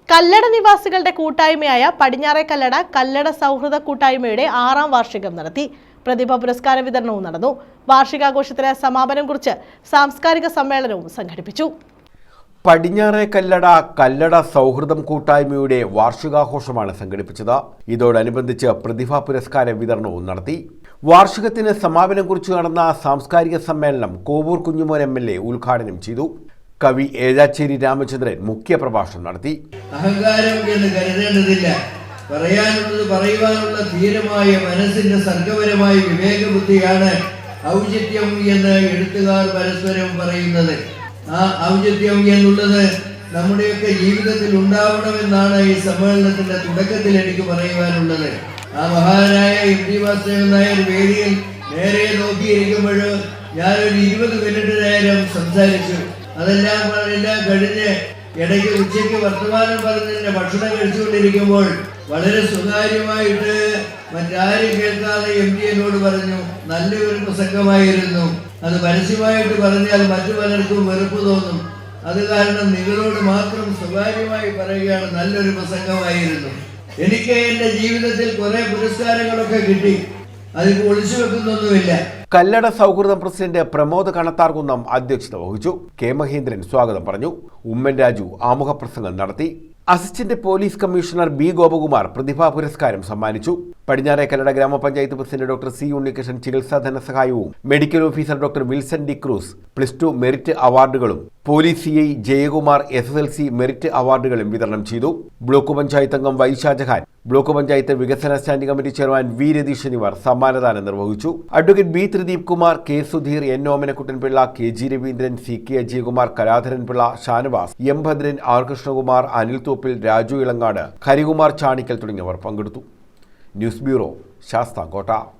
കല്ലട നിവാസികളുടെ കൂട്ടായ്മയായ പടിഞ്ഞാറെ കല്ലട കല്ലട സൗഹൃദ കൂട്ടായ്മയുടെ 6ാം വാർഷികം നടത്തി. പ്രതിഭ പുരസ്കാര വിതരണവും നടന്നു. വാർഷികാഘോഷത്തിന് സമാപനം കുറിച്ച് സാംസ്കാരിക സമ്മേളനവും സംഘടിപ്പിച്ചു. പടിഞ്ഞാറെ കല്ലട കല്ലട സൗഹൃദം കൂട്ടായ്മയുടെ വാർഷികാഘോഷമാണ് സംഘടിപ്പിച്ചത്. ഇതോടനുബന്ധിച്ച് പ്രതിഭാ പുരസ്കാര വിതരണവും നടത്തി. വാർഷികത്തിന് സമാപനം കുറിച്ച് നടന്ന സാംസ്കാരിക സമ്മേളനം കോവൂർ കുഞ്ഞുമോൻ MLA ഉദ്ഘാടനം ചെയ്തു. കവി ഏഴാച്ചേരി രാമചന്ദ്രൻ മുഖ്യപ്രഭാഷണം നടത്തി. അഹങ്കാരം എന്ന് കരുതേണ്ടതില്ല. പറയാനുള്ളത് പറയുവാനുള്ള ധീരമായ മനസ്സിന്റെ സർഗപരമായ വിവേകബുദ്ധിയാണ് ഔചിത്യം എന്ന് എഴുത്തുകാർ പരസ്പരം പറയുന്നത്. ആ ഔചിത്യം എന്നുള്ളത് നമ്മുടെയൊക്കെ ജീവിതത്തിൽ ഉണ്ടാവണമെന്നാണ് ഈ സമ്മേളനത്തിന്റെ തുടക്കത്തിൽ എനിക്ക് പറയുവാനുള്ളത്. ആ മഹാനായ MT വാസുദേവൻ നായർ വേദിയിൽ നേരെ നോക്കിയിരിക്കുമ്പോൾ ഞാനൊരു 20 മിനിറ്റ് നേരം സംസാരിച്ചു. അതെല്ലാം കഴിഞ്ഞ് ഇടയ്ക്ക് ഉച്ചയ്ക്ക് വർത്തമാനം പറഞ്ഞതിന്റെ ഭക്ഷണം കഴിച്ചുകൊണ്ടിരിക്കുമ്പോൾ വളരെ സ്വകാര്യമായിട്ട് മറ്റാരും കേൾക്കാതെ MT എന്നോട് പറഞ്ഞു, നല്ലൊരു പ്രസംഗമായിരുന്നു. അത് പരസ്യമായിട്ട് പറഞ്ഞാൽ മറ്റു പലർക്കും വെറുപ്പ് തോന്നും. അത് കാരണം നിങ്ങളോട് മാത്രം സ്വകാര്യമായി പറയുകയാണ്, നല്ലൊരു പ്രസംഗമായിരുന്നു. എനിക്ക് എൻ്റെ ജീവിതത്തിൽ കുറെ പുരസ്കാരങ്ങളൊക്കെ കിട്ടി. അതിപ്പോൾ ഒളിച്ചു വെക്കുന്നൊന്നുമില്ല. കല്ലട സൗഹൃദം പ്രസിഡന്റ് പ്രമോദ് കണത്താർകുന്നം അധ്യക്ഷത വഹിച്ചു. കെ മഹേന്ദ്രൻ സ്വാഗതം പറഞ്ഞു. ഉമ്മൻ രാജു ആമുഖ പ്രസംഗം നടത്തി. Assistant police commissioner B Gopakumar പ്രതിഭാ പുരസ്കാരം സമ്മാനിച്ചു. പടിഞ്ഞാറെ കല്ലട ഗ്രാമപഞ്ചായത്ത് പ്രസിഡന്റ് ഡോക്ടർ C ഉണ്ണികൃഷ്ണൻ ചികിത്സാ ധനസഹായവും medical officer doctor Wilson D'Cruz +2 merit അവാർഡുകളും police CI Jayakumar SSLC merit അവാർഡുകളും വിതരണം ചെയ്തു. ബ്ലോക്ക് പഞ്ചായത്ത് അംഗം Y ഷാജഹാൻ, ബ്ലോക്ക് പഞ്ചായത്ത് വികസന standing committee chairman V Ratheesh എന്നിവർ സമ്മാനദാനം നിർവഹിച്ചു. Advocate B Thrideep Kumar, K Sudheer, N Omanakkuttan Pillai, KG Raveendran, CK Ajayakumar, Kaladharan Pillai, Shanavas, M Bhadran, R Krishnakumar, Anil Thoppil, Raju Elangad, Harikumar Chanikkal തുടങ്ങിയവർ പങ്കെടുത്തു. News bureau, Sasthamkotta.